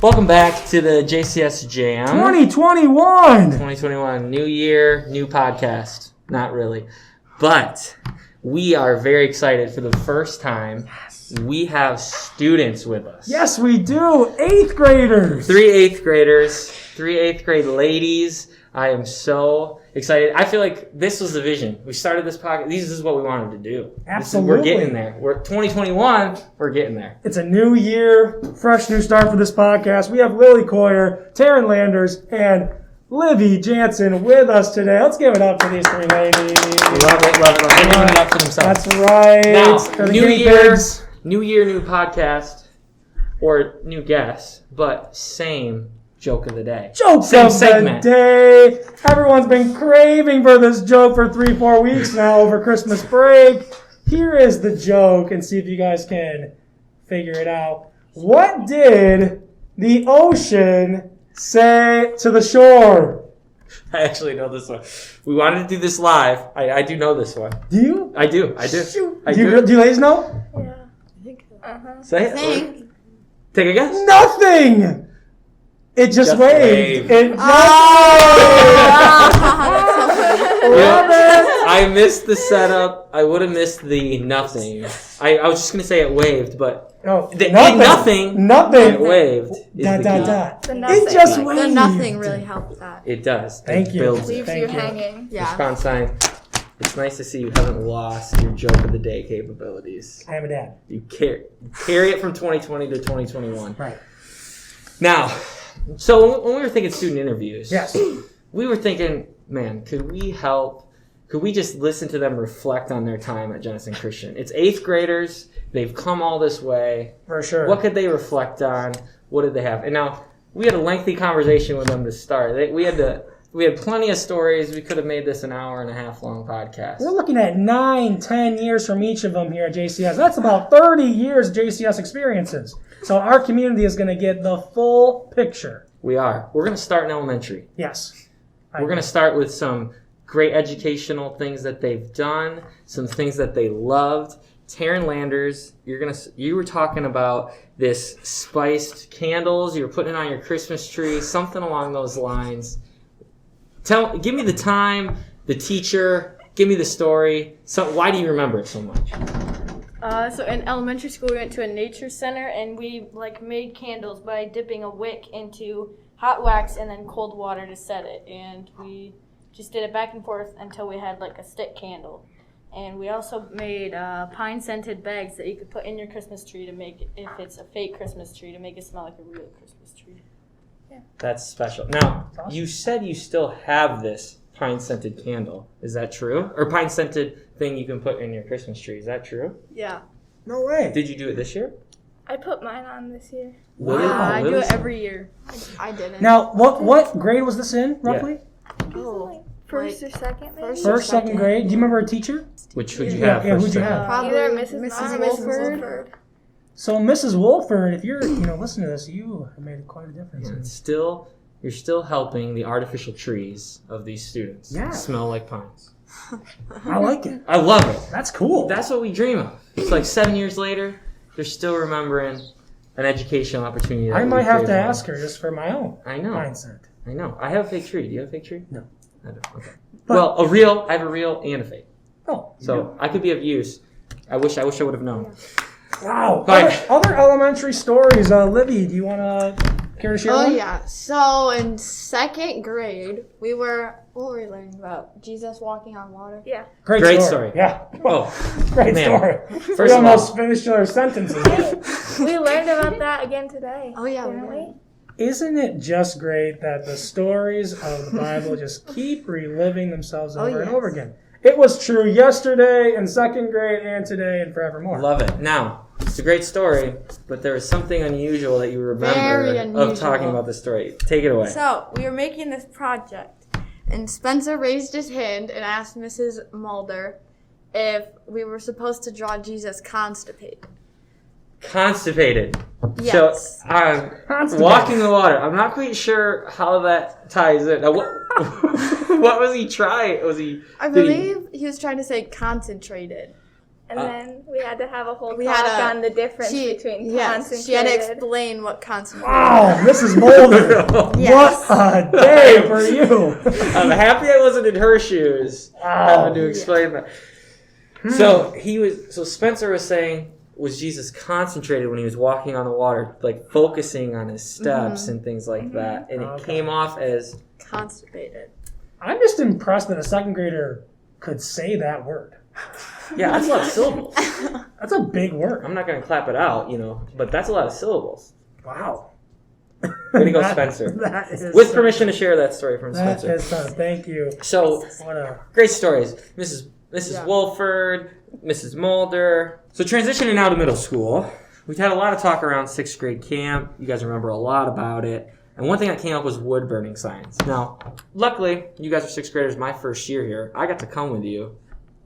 Welcome back to the JCS Jam. 2021! New year, new podcast. Not really. But we are very excited for the first time. Yes. We have students with us. Yes, we do. 8th graders. 3 8th graders. 3 8th grade ladies. I am so excited. I feel like this was the vision. We started this podcast. This is what we wanted to do. Absolutely. We're getting there. We're 2021. We're getting there. It's a new year, fresh new start for this podcast. We have Lily Coyer, Taryn Landers, and Livi Jansen with us today. Let's give it up for these 3 ladies. Love it. They're giving it up for themselves. That's right. Now, new year, new podcast, or new guest, but same joke of the day. Joke Same of segment. the day. Everyone's been craving for this joke for 3-4 weeks now over Christmas break. Here is the joke, and see if you guys can figure it out. What did the ocean say to the shore? I actually know this one. We wanted to do this live. I do know this one. Do you? I do. Shoot. Do you ladies know? Yeah, I think so. Say it. Take a guess. Nothing! It just waved. It just waved. Love it. I missed the setup. I would have missed the nothing. I was just going to say it waved, but Nothing. it waved. Is Dot, the dot, key. dot. The nothing. It just waved. The nothing really helped that. It does. Thank It you. builds it. Leaves Thank you you. hanging. Yeah. Response sign. It's nice to see you haven't lost your joke of the day capabilities. I am a dad. You carry it from 2020 to 2021. Right. Now, so when we were thinking student interviews, Yes. we were thinking, man, could we just listen to them reflect on their time at Jenison Christian? It's 8th graders. They've come all this way. For sure. What could they reflect on? What did they have? And now, we had a lengthy conversation with them to start. We had plenty of stories. We could have made this an hour and a half long podcast. We're looking at 9-10 years from each of them here at JCS. That's about 30 years of JCS experiences. So our community is going to get the full picture. We are. We're going to start in elementary. Yes. We're going to start with some great educational things that they've done, some things that they loved. Taryn Landers, you were talking about this spiced candles. You were putting it on your Christmas tree, something along those lines. Give me the time, the teacher. Give me the story. So, why do you remember it so much? So in elementary school, we went to a nature center, and we made candles by dipping a wick into hot wax and then cold water to set it. And we just did it back and forth until we had a stick candle. And we also made pine-scented bags that you could put in your Christmas tree to make, if it's a fake Christmas tree, to make it smell like a real Christmas tree. Yeah. That's special. Now, you said you still have this pine-scented candle. Is that true? Or pine-scented thing you can put in your Christmas tree. Is that true? Yeah. No way. Did you do it this year? I put mine on this year. Wow. I do it every year. I didn't. Now, what grade was this in, roughly? Oh, First or second, maybe? First, second grade. Do you remember a teacher? Which would you have? Yeah, first who'd you second? have? probably Either Mrs. Wolford. So, Mrs. Wolford, if you're listening to this, you have made quite a difference. Yeah, you're still helping the artificial trees of these students smell like pines. I like it. I love it. That's cool. That's what we dream of. It's 7 years later, they're still remembering an educational opportunity. That I we might have to created. ask her just for my own I know. mindset. I know. I have a fake tree. Do you have a fake tree? No. I don't. Okay. But- I have a real and a fake. Oh. So I could be of use. I wish I would have known. Wow. Right. Other elementary stories. Livy, do you want to care to share one? yeah. So in 2nd grade, what were we learning about? Jesus walking on water? Yeah. Great story. Yeah. Oh, Great man. story. First We of all- almost finished our sentences. We learned about that again today. Oh, yeah. Didn't we? Isn't it just great that the stories of the Bible just keep reliving themselves over and over again? It was true yesterday in 2nd grade and today and forevermore. Love it. Now, it's a great story, but there was something unusual that you remember Very of unusual. talking about the story. Take it away. So we were making this project, and Spencer raised his hand and asked Mrs. Mulder if we were supposed to draw Jesus constipated. Constipated. Yes. So, Constipated. walking the water. I'm not quite sure how that ties in. Now, what was he trying? I believe he was trying to say concentrated. And then we had to have a whole we talk had on the difference between concentrated. she had to explain what concentrated. Wow, Mrs. Mulder. Yes. What a day for you. I'm happy I wasn't in her shoes having to explain that. So Spencer was saying, was Jesus concentrated when he was walking on the water, like focusing on his steps and things like that, and it came off as Constipated. I'm just impressed that a second grader could say that word. yeah, that's a lot of syllables. That's a big word. I'm not gonna clap it out, but that's a lot of syllables. Wow. Way to go, Spencer. That is With permission to share that story from That Spencer. is fun. Thank you. So What a great stories, Mrs. Wolford, Mrs. Mulder. So transitioning now to middle school, we've had a lot of talk around 6th grade camp. You guys remember a lot about it. And one thing that came up was wood burning signs. Now, luckily, you guys are 6th graders. My first year here, I got to come with you.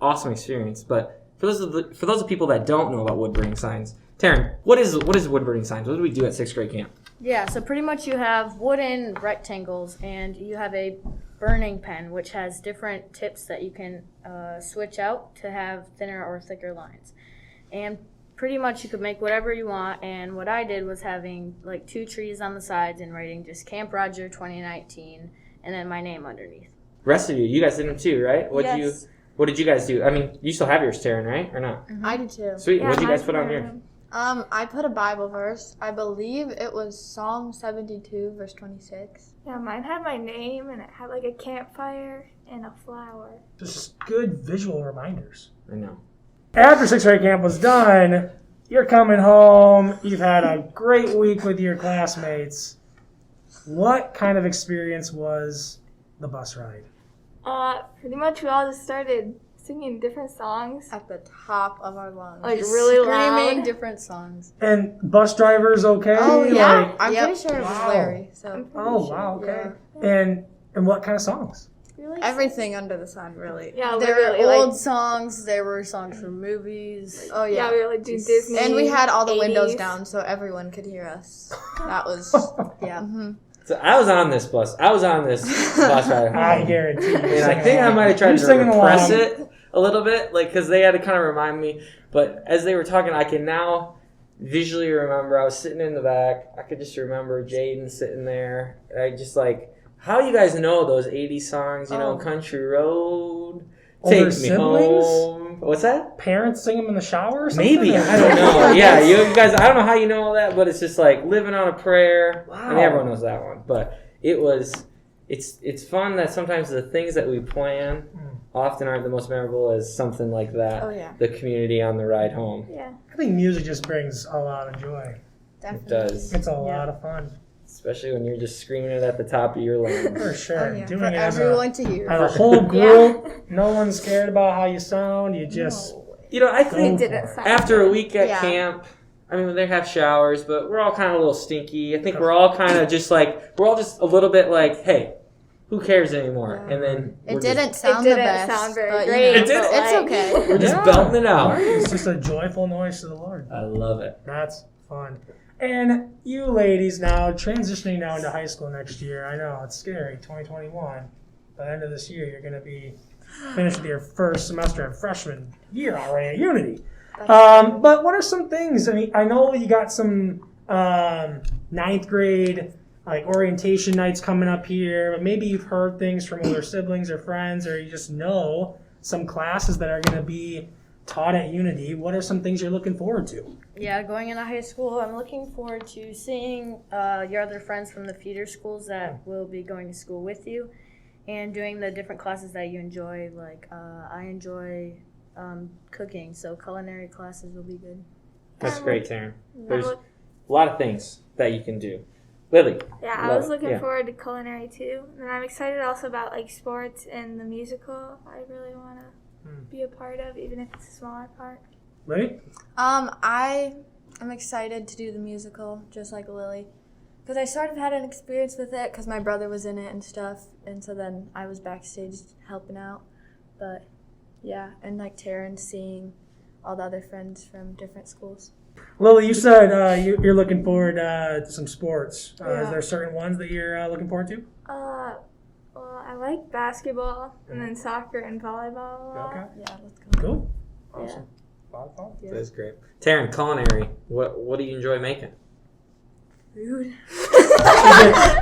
Awesome experience. But for those of people that don't know about wood burning signs, Taryn, what is wood burning signs? What do we do at 6th grade camp? Yeah, so pretty much you have wooden rectangles and you have a burning pen which has different tips that you can switch out to have thinner or thicker lines. And pretty much you could make whatever you want, and what I did was having like 2 trees on the sides and writing just Camp Roger 2019 and then my name underneath. Rest of you guys did them too, right? What did you guys do? I mean, you still have yours, Taryn, right? Or not? I did too. Sweet. Yeah, What did you guys mine's put on in here? my room. I put a Bible verse. I believe it was Psalm 72, verse 26. Yeah, mine had my name and it had like a campfire and a flower. just good visual reminders. I know. After 6th grade camp was done, you're coming home. You've had a great week with your classmates. What kind of experience was the bus ride? Pretty much we all just started singing different songs. At the top of our lungs. Like, Just really screaming loud. different songs. And bus drivers okay? Oh, yeah. Like, I'm Yep. pretty sure it was Wow. Larry. So oh, wow, okay. And what kind of songs? Really everything under the sun, really. Yeah, there literally, were old like- songs. There were songs from movies. Oh Yeah, yeah. we were like doing Disney. And we had all the 80s. windows down so everyone could hear us. That was yeah. So I was on this bus. I was on this bus ride home. I guarantee you. And I think I might have tried You're to singing repress along. it a little bit, because they had to kind of remind me. But as they were talking, I can now visually remember. I was sitting in the back. I could just remember Jaden sitting there. I just how you guys know those 80s songs? Oh. Country Road, Older Take Me siblings? Home. What's that? Parents sing them in the shower or something? Maybe, I don't know. Yeah, you guys, I don't know how you know all that, but it's just Living on a Prayer. I mean, Wow. everyone knows that one. But it's fun that sometimes the things that we plan often aren't the most memorable as something like that. Oh yeah. The community on the ride home. Yeah. I think music just brings a lot of joy. Definitely. It does. It's a lot of fun. Especially when you're just screaming it at the top of your lungs. For sure. Oh, yeah. Doing For it as everyone to hear. a whole group. No one's scared about how you sound. You just I go think for didn't it. sound after a week at Yeah. camp, I mean, they have showers, but we're all kind of a little stinky. I think we're all kind of just we're all just a little bit hey, who cares anymore? Yeah. And then It we're didn't just, sound It the didn't best. sound very but, great, It didn't. It's like- okay. we're just Yeah. belting it out. It's just a joyful noise to the Lord. I love it. That's fun. And you ladies now, transitioning now into high school next year. I know, it's scary. 2021. By the end of this year, you're going to be finished with your first semester of freshman year already at Unity. But what are some things? I mean, I know you got some 9th grade orientation nights coming up here, but maybe you've heard things from older siblings or friends, or you just know some classes that are going to be taught at Unity. What are some things you're looking forward to? Yeah, going into high school, I'm looking forward to seeing your other friends from the feeder schools that will be going to school with you and doing the different classes that you enjoy. I enjoy cooking, so culinary classes will be good. That's great, Taryn. Yeah, There's a lot of things that you can do. Lily. Yeah, I Love was it. looking Yeah. forward to culinary too, and I'm excited also about sports and the musical. I really want to be a part of, even if it's a smaller part. Lily? I am excited to do the musical, just like Lily, because I sort of had an experience with it because my brother was in it and stuff, and so then I was backstage helping out. But yeah, and Taryn, seeing all the other friends from different schools. Lily, you said you're looking forward to some sports. Is Yeah. there certain ones that you're looking forward to? Well, I like basketball and then soccer and volleyball a lot. Okay. Yeah, let's go. Cool. Yeah. Yeah. That's great. Taryn, culinary. What do you enjoy making? Food.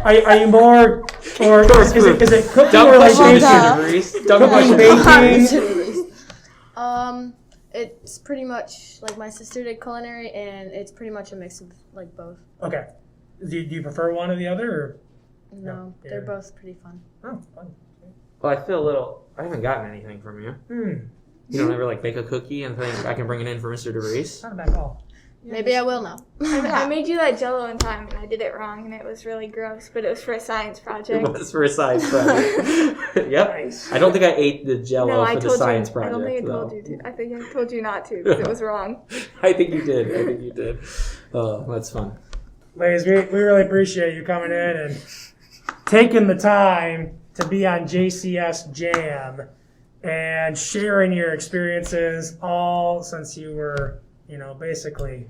Are you more, or is it cooking Dumb or like question, baking? Mr. DeVries. Dumb question. Baking. It's pretty much like my sister did culinary, and it's pretty much a mix of like both. Okay. Do you prefer one or the other? Or? No, Yeah. they're both pretty fun. Oh, fun. Well, I feel a little. I haven't gotten anything from you. You don't ever like bake a cookie and think I can bring it in for Mr. DeVries? Not a bad call. Maybe I will now. I made you that Jello one time, and I did it wrong, and it was really gross. But it was for a science project. It was for a science project. Yep. Nice. I don't think I ate the Jello No, I for the told science you. project. I don't think I told though. you to. I think I told you not to because it was wrong. I think you did. Oh, that's fun. Ladies, we really appreciate you coming in and taking the time to be on JCS Jam and sharing your experiences all since you were, basically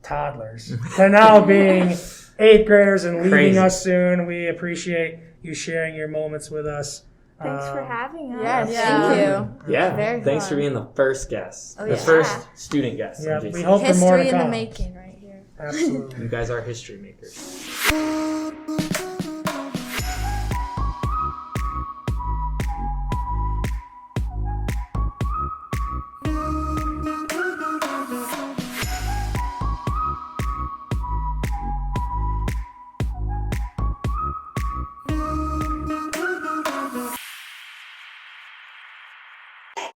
toddlers to now being 8th graders and leaving Crazy. us soon. We appreciate you sharing your moments with us. Thanks for having us. Yes, Yeah. thank you. Yeah. Very Thanks fun. for being the first guest. Oh, the yeah. first student guest. Yeah, on we JCS. hope for more to History in the come. making right here. Absolutely. You guys are history makers.